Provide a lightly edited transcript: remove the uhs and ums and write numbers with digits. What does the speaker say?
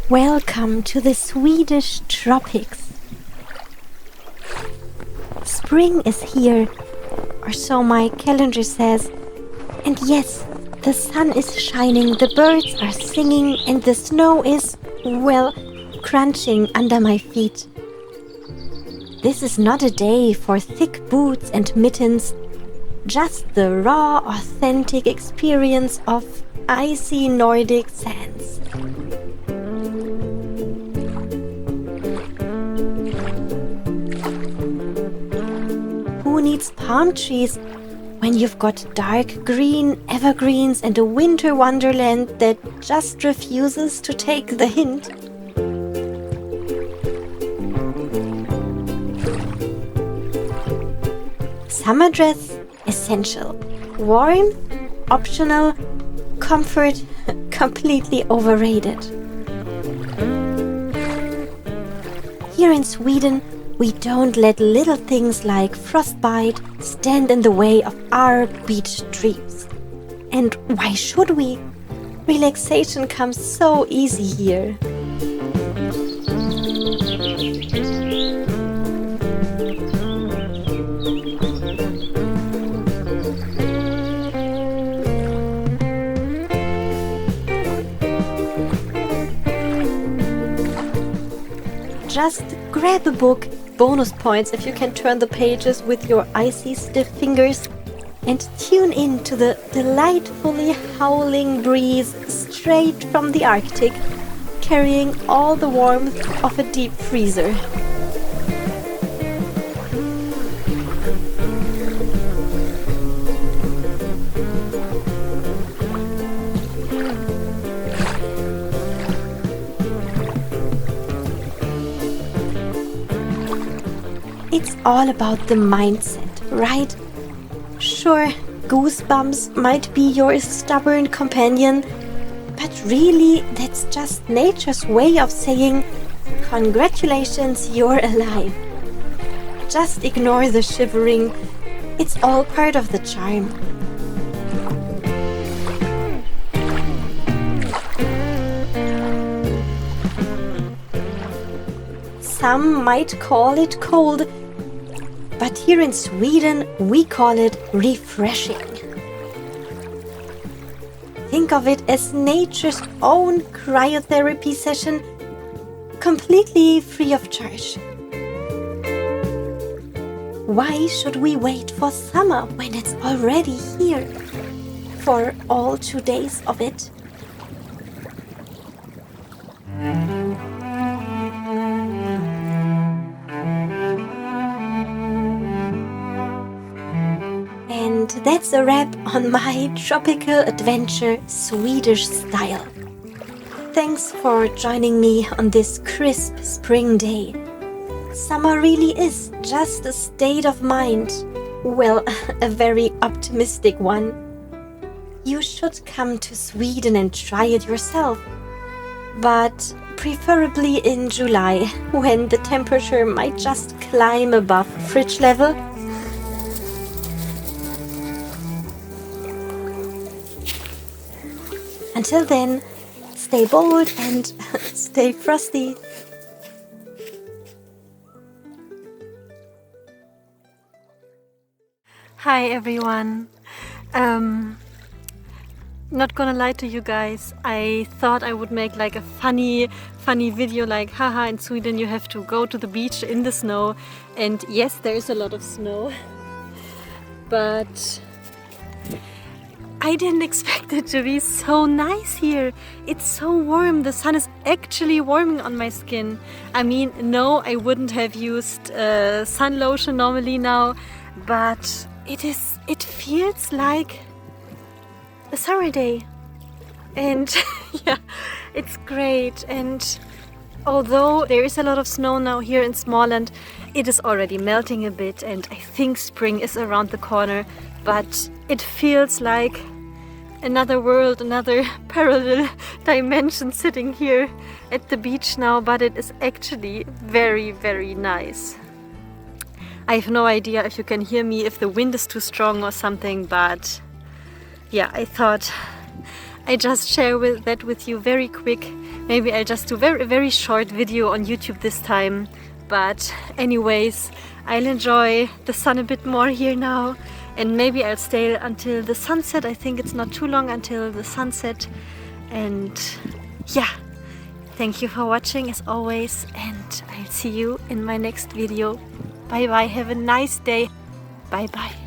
Welcome to the Swedish tropics. Spring is here, or so my calendar says. And yes, the sun is shining, the birds are singing, and the snow is, well, crunching under my feet. This is not a day for thick boots and mittens, just the raw, authentic experience of icy Nordic sands. Who needs palm trees when you've got dark green evergreens and a winter wonderland that just refuses to take the hint? Summer dress, essential. Warmth, optional. Comfort, completely overrated. Here in Sweden, we don't let little things like frostbite stand in the way of our beach dreams. And why should we? Relaxation comes so easy here. Just grab a book, bonus points if you can turn the pages with your icy stiff fingers, and tune in to the delightfully howling breeze straight from the Arctic, carrying all the warmth of a deep freezer. It's all about the mindset, right? Sure, goosebumps might be your stubborn companion, but really that's just nature's way of saying, congratulations, you're alive. Just ignore the shivering, it's all part of the charm. Some might call it cold, but here in Sweden we call it refreshing. Think of it as nature's own cryotherapy session, completely free of charge. Why should we wait for summer when it's already here? For all 2 days of it? And that's a wrap on my tropical adventure Swedish style. Thanks for joining me on this crisp spring day. Summer really is just a state of mind. Well, a very optimistic one. You should come to Sweden and try it yourself. But preferably in July, when the temperature might just climb above fridge level. Until then, stay bold and stay frosty. Hi everyone. Not gonna lie to you guys, I thought I would make like a funny video like, haha, in Sweden you have to go to the beach in the snow. And yes, there is a lot of snow, but I didn't expect it to be so nice here. It's so warm, the sun is actually warming on my skin. I mean, no, I wouldn't have used sun lotion normally now, but it feels like a summer day. And yeah, it's great. And although there is a lot of snow now here in Småland, it is already melting a bit and I think spring is around the corner, but it feels like another world, another parallel dimension sitting here at the beach now, but it is actually very, very nice. I have no idea if you can hear me, if the wind is too strong or something, but yeah, I thought I just share that with you very quick. Maybe I'll just do very short video on YouTube this time. But anyways, I'll enjoy the sun a bit more here now, and maybe I'll stay until the sunset. I think it's not too long until the sunset. And yeah, thank you for watching as always, and I'll see you in my next video. Bye bye, have a nice day. Bye bye.